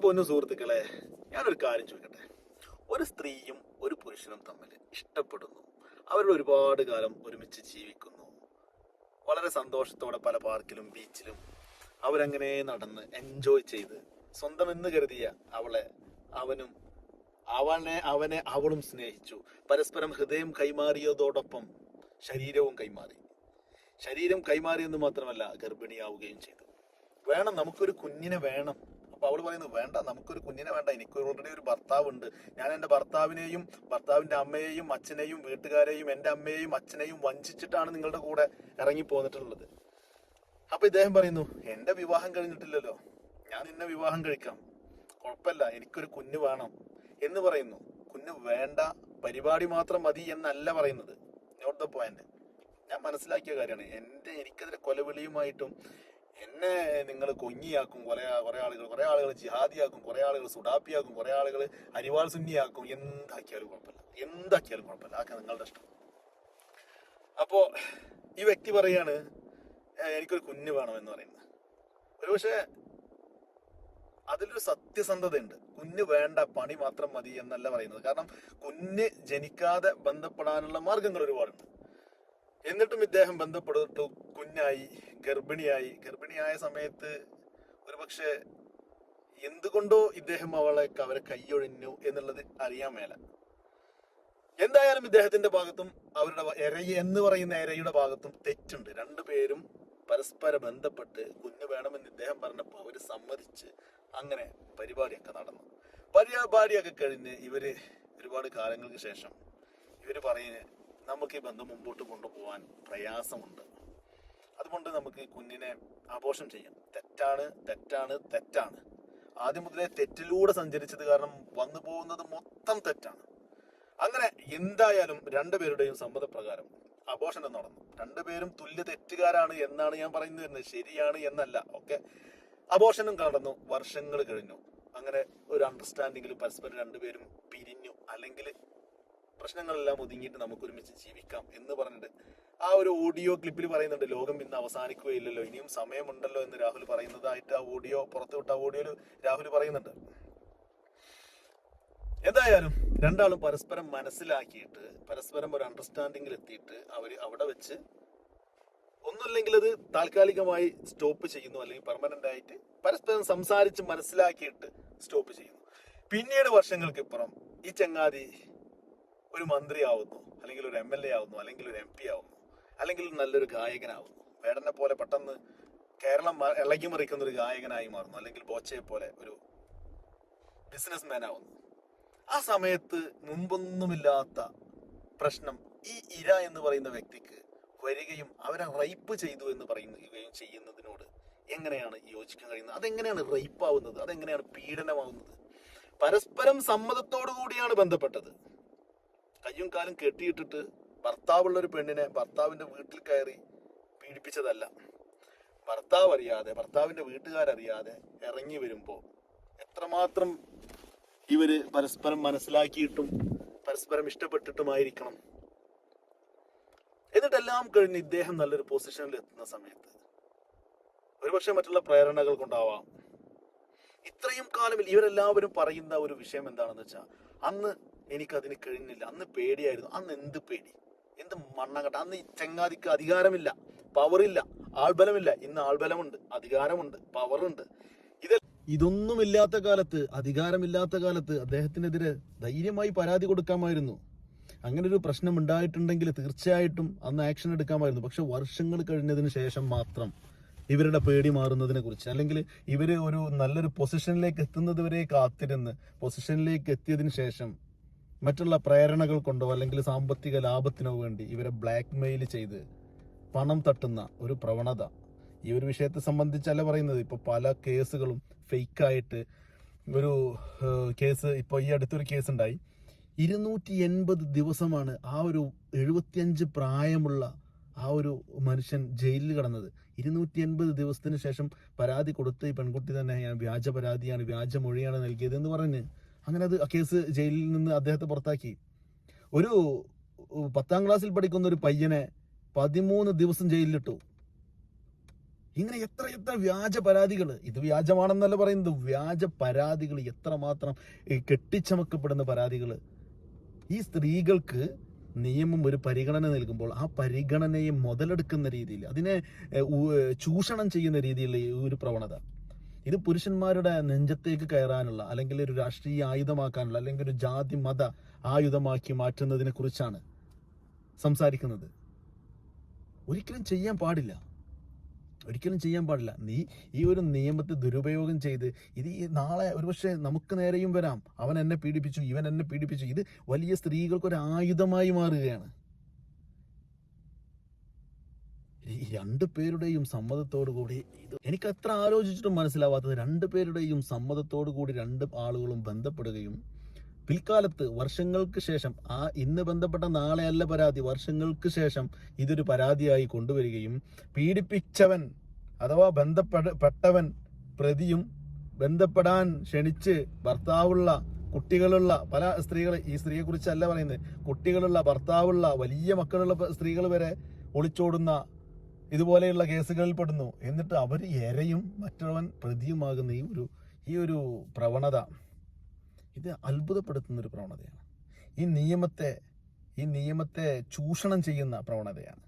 പൊന്നു സുഹൃത്തുക്കളെ, ഞാനൊരു കാര്യം ചോദിക്കട്ടെ. ഒരു സ്ത്രീയും ഒരു പുരുഷനും തമ്മിൽ ഇഷ്ടപ്പെടുന്നു, അവരുടെ ഒരുപാട് കാലം ഒരുമിച്ച് ജീവിക്കുന്നു, വളരെ സന്തോഷത്തോടെ പല പാർക്കിലും ബീച്ചിലും അവരങ്ങനെ നടന്ന് എൻജോയ് ചെയ്ത് സ്വന്തം എന്ന് കരുതിയ അവളെ അവനും അവനെ അവളും സ്നേഹിച്ചു. പരസ്പരം ഹൃദയം കൈമാറിയതോടൊപ്പം ശരീരവും കൈമാറി. ശരീരം കൈമാറിയെന്ന് മാത്രമല്ല, ഗർഭിണിയാവുകയും ചെയ്തു. വേണം, നമുക്കൊരു കുഞ്ഞിനെ വേണം. അപ്പൊ അവള് പറയുന്നു, വേണ്ട, നമുക്കൊരു കുഞ്ഞിനെ വേണ്ട, എനിക്ക് ഓൾറെഡി ഒരു ഭർത്താവുണ്ട്. ഞാൻ എൻ്റെ ഭർത്താവിനെയും ഭർത്താവിന്റെ അമ്മയെയും അച്ഛനെയും വീട്ടുകാരെയും എൻ്റെ അമ്മയെയും അച്ഛനെയും വഞ്ചിച്ചിട്ടാണ് നിങ്ങളുടെ കൂടെ ഇറങ്ങി പോന്നിട്ടുള്ളത്. അപ്പൊ ഇദ്ദേഹം പറയുന്നു, എൻ്റെ വിവാഹം കഴിഞ്ഞിട്ടില്ലല്ലോ, ഞാൻ നിന്നെ വിവാഹം കഴിക്കാം, കുഴപ്പമില്ല, എനിക്കൊരു കുഞ്ഞ് വേണം എന്ന് പറയുന്നു. കുഞ്ഞ് വേണ്ട, പരിപാടി മാത്രം മതി എന്നല്ല പറയുന്നത്. Note the point. ഞാൻ മനസ്സിലാക്കിയ കാര്യമാണ്. എനിക്കെതിരെ കൊലവിളിയുമായിട്ടും എന്നെ നിങ്ങൾ കൊങ്ങിയാക്കും, കുറെ ആളുകൾ ജിഹാദിയാക്കും, കുറെ ആളുകൾ സുഡാപ്പിയാക്കും, കുറെ ആളുകൾ അരിവാൾ സുന്നിയാക്കും. എന്താക്കിയാലും കുഴപ്പമില്ല, അതൊക്കെ നിങ്ങളുടെ ഇഷ്ടം. അപ്പോ ഈ വ്യക്തി പറയാണ്, എനിക്കൊരു കുഞ്ഞ് വേണമെന്ന് പറയുന്നത്. ഒരുപക്ഷെ അതിലൊരു സത്യസന്ധതയുണ്ട്. കുഞ്ഞ് വേണ്ട, പണി മാത്രം മതി എന്നല്ല പറയുന്നത്. കാരണം കുഞ്ഞ് ജനിക്കാതെ ബന്ധപ്പെടാനുള്ള മാർഗങ്ങൾ ഒരുപാടുണ്ട്. എന്നിട്ടും ഇദ്ദേഹം ബന്ധപ്പെട്ടു, കുഞ്ഞായി, ഗർഭിണിയായ സമയത്ത് ഒരുപക്ഷെ എന്തുകൊണ്ടോ ഇദ്ദേഹം അവരെ കൈയൊഴിഞ്ഞു എന്നുള്ളത് അറിയാൻ മേല. എന്തായാലും ഇദ്ദേഹത്തിന്റെ ഭാഗത്തും അവരുടെ ഇരയുടെ ഭാഗത്തും തെറ്റുണ്ട്. രണ്ടുപേരും പരസ്പരം ബന്ധപ്പെട്ട് കുഞ്ഞ് വേണമെന്ന് ഇദ്ദേഹം പറഞ്ഞപ്പോൾ അവര് സമ്മതിച്ച് അങ്ങനെ പരിപാടിയൊക്കെ നടന്നു. പരിപാടിയൊക്കെ കഴിഞ്ഞ് ഇവര് ഒരുപാട് കാലങ്ങൾക്ക് ശേഷം ഇവര് പറയുന്നത്, നമുക്ക് ഈ ബന്ധം മുമ്പോട്ട് കൊണ്ടുപോകാൻ പ്രയാസമുണ്ട്, അതുകൊണ്ട് നമുക്ക് കുഞ്ഞിനെ അബോർഷൻ ചെയ്യാം. തെറ്റാണ്. ആദ്യം മുതലേ തെറ്റിലൂടെ സഞ്ചരിച്ചത് കാരണം വന്നു പോകുന്നത് മൊത്തം തെറ്റാണ്. അങ്ങനെ എന്തായാലും രണ്ടുപേരുടെയും സമ്മതപ്രകാരം അബോർഷൻ നടന്നു. രണ്ടുപേരും തുല്യ തെറ്റുകാരാണ് എന്നാണ് ഞാൻ പറയുന്നത്, ശരിയാണ് എന്നല്ല. ഓക്കെ, അബോർഷനും നടന്നു. വർഷങ്ങൾ കഴിഞ്ഞു. അങ്ങനെ ഒരു അണ്ടർസ്റ്റാൻഡിങ്ങിൽ പരസ്പരം രണ്ടുപേരും പിരിഞ്ഞു. അല്ലെങ്കിൽ പ്രശ്നങ്ങളെല്ലാം ഒതുങ്ങിയിട്ട് നമുക്ക് ഒരുമിച്ച് ജീവിക്കാം എന്ന് പറഞ്ഞിട്ട് ആ ഒരു ഓഡിയോ ക്ലിപ്പിൽ പറയുന്നുണ്ട്, ലോകം ഇന്ന് അവസാനിക്കുകയില്ലല്ലോ, ഇനിയും സമയമുണ്ടല്ലോ എന്ന് രാഹുൽ പറയുന്നതായിട്ട് ആ ഓഡിയോ പുറത്തുവിട്ട ഓഡിയോയിൽ രാഹുൽ പറയുന്നുണ്ട്. എന്തായാലും രണ്ടാളും പരസ്പരം മനസ്സിലാക്കിയിട്ട് പരസ്പരം ഒരു അണ്ടർസ്റ്റാൻഡിങ്ങിൽ എത്തിയിട്ട് അവര് അവിടെ വെച്ച് ഒന്നുമില്ലെങ്കിൽ അത് താൽക്കാലികമായി സ്റ്റോപ്പ് ചെയ്യുന്നു, അല്ലെങ്കിൽ പെർമനന്റ് ആയിട്ട് പരസ്പരം സംസാരിച്ച് മനസ്സിലാക്കിയിട്ട് സ്റ്റോപ്പ് ചെയ്യുന്നു. പിന്നീട് വർഷങ്ങൾക്ക് ഇപ്പുറം ഈ ചങ്ങാതി ഒരു മന്ത്രി ആവുന്നു, അല്ലെങ്കിൽ ഒരു MLA ആവുന്നു, അല്ലെങ്കിൽ ഒരു MP ആവുന്നു, അല്ലെങ്കിൽ നല്ലൊരു ഗായകനാവുന്നു. വേടനെ പോലെ പെട്ടെന്ന് കേരളം ഇളകി മറിക്കുന്ന ഒരു ഗായകനായി മാറുന്നു, അല്ലെങ്കിൽ ബോച്ചയെ പോലെ ഒരു ബിസിനസ് മാൻ ആവുന്നു. ആ സമയത്ത് മുമ്പൊന്നുമില്ലാത്ത പ്രശ്നം ഈ ഇര എന്ന് പറയുന്ന വ്യക്തിക്ക് വരികയും അവരെ റേപ്പ് ചെയ്തു എന്ന് പറയുകയും ചെയ്യുന്നതിനോട് എങ്ങനെയാണ് യോജിക്കാൻ കഴിയുന്നത്? അതെങ്ങനെയാണ് റേപ്പ് ആവുന്നത്? അതെങ്ങനെയാണ് പീഡനമാവുന്നത്? പരസ്പരം സമ്മതത്തോടു കൂടിയാണ് ബന്ധപ്പെട്ടത്. കയ്യും കാലും കെട്ടിയിട്ടിട്ട് ഭർത്താവുള്ള ഒരു പെണ്ണിനെ ഭർത്താവിന്റെ വീട്ടിൽ കയറി പീഡിപ്പിച്ചതല്ല. ഭർത്താവ് അറിയാതെ, ഭർത്താവിന്റെ വീട്ടുകാരറിയാതെ ഇറങ്ങി വരുമ്പോൾ എത്രമാത്രം ഇവര് പരസ്പരം മനസ്സിലാക്കിയിട്ടും പരസ്പരം ഇഷ്ടപ്പെട്ടിട്ടുമായിരിക്കണം. എന്നിട്ടെല്ലാം കഴിഞ്ഞ് ഇദ്ദേഹം നല്ലൊരു പൊസിഷനിൽ എത്തുന്ന സമയത്ത് ഒരുപക്ഷെ മറ്റുള്ള പ്രേരണകൾ കൊണ്ടാവാം, ഇത്രയും കാലം ഇവരെല്ലാവരും പറയുന്ന ഒരു വിഷയം എന്താണെന്ന് വെച്ചാൽ, അന്ന് എനിക്കതിന് കഴിഞ്ഞില്ല, അന്ന് പേടിയായിരുന്നു. അന്ന് എന്ത് പേടി, എന്ത് മണ്ണങ്ങട്ട. അന്ന് ഈ ചങ്ങാതിക്ക് അധികാരമില്ല, പവറില്ല, ആൾബലമില്ല. ഇന്ന് ആൾബലമുണ്ട്, അധികാരമുണ്ട്, പവറുണ്ട്. ഇതൊന്നുമില്ലാത്ത കാലത്ത്, അധികാരമില്ലാത്ത കാലത്ത് അദ്ദേഹത്തിനെതിരെ ധൈര്യമായി പരാതി കൊടുക്കാമായിരുന്നു. അങ്ങനെ ഒരു പ്രശ്നം ഉണ്ടായിട്ടുണ്ടെങ്കിൽ തീർച്ചയായിട്ടും അന്ന് ആക്ഷൻ എടുക്കാമായിരുന്നു. പക്ഷെ വർഷങ്ങൾ കഴിഞ്ഞതിന് ശേഷം മാത്രം ഇവരുടെ പേടി മാറുന്നതിനെ കുറിച്ച്, അല്ലെങ്കിൽ ഇവര് ഒരു നല്ലൊരു പൊസിഷനിലേക്ക് എത്തുന്നത് വരെ കാത്തിരുന്ന് പൊസിഷനിലേക്ക് എത്തിയതിനു ശേഷം മറ്റുള്ള പ്രേരണകൾ കൊണ്ടോ അല്ലെങ്കിൽ സാമ്പത്തിക ലാഭത്തിനോ വേണ്ടി ഇവരെ ബ്ലാക്ക് മെയിൽ ചെയ്ത് പണം തട്ടുന്ന ഒരു പ്രവണത ഈ ഒരു വിഷയത്തെ സംബന്ധിച്ചല്ല പറയുന്നത്. ഇപ്പൊ പല കേസുകളും ഫേക്കായിട്ട് ഒരു കേസ്, ഇപ്പൊ ഈ അടുത്തൊരു കേസ് ഉണ്ടായി. 280 ദിവസമാണ് ആ ഒരു 75 പ്രായമുള്ള ആ ഒരു മനുഷ്യൻ ജയിലിൽ കിടന്നത്. 280 ദിവസത്തിന് ശേഷം പരാതി കൊടുത്ത് ഈ പെൺകുട്ടി തന്നെ ഞാൻ വ്യാജ പരാതിയാണ്, വ്യാജ മൊഴിയാണ് നൽകിയതെന്ന് പറഞ്ഞ് അങ്ങനെ അത് കേസ് ജയിലിൽ നിന്ന് അദ്ദേഹത്തെ പുറത്താക്കി. ഒരു 10ാം ക്ലാസ്സിൽ പഠിക്കുന്ന ഒരു പയ്യനെ 13 ദിവസം ജയിലിലിട്ടു. ഇങ്ങനെ എത്ര എത്ര വ്യാജ പരാതികൾ, ഇത് വ്യാജമാണെന്നല്ല പറയുന്നത്, വ്യാജ പരാതികൾ എത്രമാത്രം കെട്ടിച്ചമക്കപ്പെടുന്ന പരാതികൾ. ഈ സ്ത്രീകൾക്ക് നിയമം ഒരു പരിഗണന നൽകുമ്പോൾ ആ പരിഗണനയെ മുതലെടുക്കുന്ന രീതിയിൽ, അതിനെ ചൂഷണം ചെയ്യുന്ന രീതിയിലുള്ള ഈ ഒരു പ്രവണത, ഇത് പുരുഷന്മാരുടെ നെഞ്ചത്തേക്ക് കയറാനുള്ള, അല്ലെങ്കിൽ ഒരു രാഷ്ട്രീയ ആയുധമാക്കാനുള്ള, അല്ലെങ്കിൽ ഒരു ജാതി മത ആയുധമാക്കി മാറ്റുന്നതിനെ കുറിച്ചാണ് സംസാരിക്കുന്നത്. ഒരിക്കലും ചെയ്യാൻ പാടില്ല, ഒരിക്കലും ചെയ്യാൻ പാടില്ല. നീ ഈ ഒരു നിയമത്തെ ദുരുപയോഗം ചെയ്ത് ഇത് നാളെ ഒരുപക്ഷെ നമുക്ക് നേരെയും വരാം. അവൻ എന്നെ പീഡിപ്പിച്ചു, ഇവൻ എന്നെ പീഡിപ്പിച്ചു. ഇത് വലിയ സ്ത്രീകൾക്കൊരു ആയുധമായി മാറുകയാണ്. ഈ രണ്ടു പേരുടെയും സമ്മതത്തോടു കൂടി, ഇത് എനിക്ക് അത്ര ആലോചിച്ചിട്ടും മനസ്സിലാവാത്തത്, രണ്ടു പേരുടെയും സമ്മതത്തോടു കൂടി രണ്ട് ആളുകളും ബന്ധപ്പെടുകയും പിൽക്കാലത്ത് വർഷങ്ങൾക്ക് ശേഷം, ആ ഇന്ന് ബന്ധപ്പെട്ട നാളെയല്ല പരാതി, വർഷങ്ങൾക്ക് ശേഷം ഇതൊരു പരാതിയായി കൊണ്ടുവരികയും പീഡിപ്പിച്ചവൻ അഥവാ ബന്ധപ്പെട്ടവൻ പ്രതിയും ബന്ധപ്പെടാൻ ക്ഷണിച്ച് ഭർത്താവുള്ള കുട്ടികളുള്ള പല സ്ത്രീകൾ, ഈ സ്ത്രീയെ കുറിച്ചല്ല പറയുന്നത്, കുട്ടികളുള്ള ഭർത്താവുള്ള വലിയ മക്കളുള്ള സ്ത്രീകൾ വരെ ഒളിച്ചോടുന്ന ഇതുപോലെയുള്ള കേസുകളിൽ പെടുന്നു. എന്നിട്ട് അവർ ഇരയും മറ്റവൻ പ്രതിയുമാകുന്ന ഈ ഒരു പ്രവണത, ഇത് അത്ഭുതപ്പെടുത്തുന്നൊരു പ്രവണതയാണ്. ഈ നിയമത്തെ ചൂഷണം ചെയ്യുന്ന പ്രവണതയാണ്.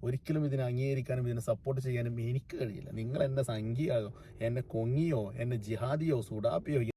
ഒരിക്കലും ഇതിനെ അംഗീകരിക്കാനും ഇതിനെ സപ്പോർട്ട് ചെയ്യാനും എനിക്ക് കഴിയില്ല. നിങ്ങൾ എന്നെ സംഘിയായോ, എന്നെ കൊങ്ങിയോ, എന്നെ ജിഹാദിയോ സുഡാപ്പിയോ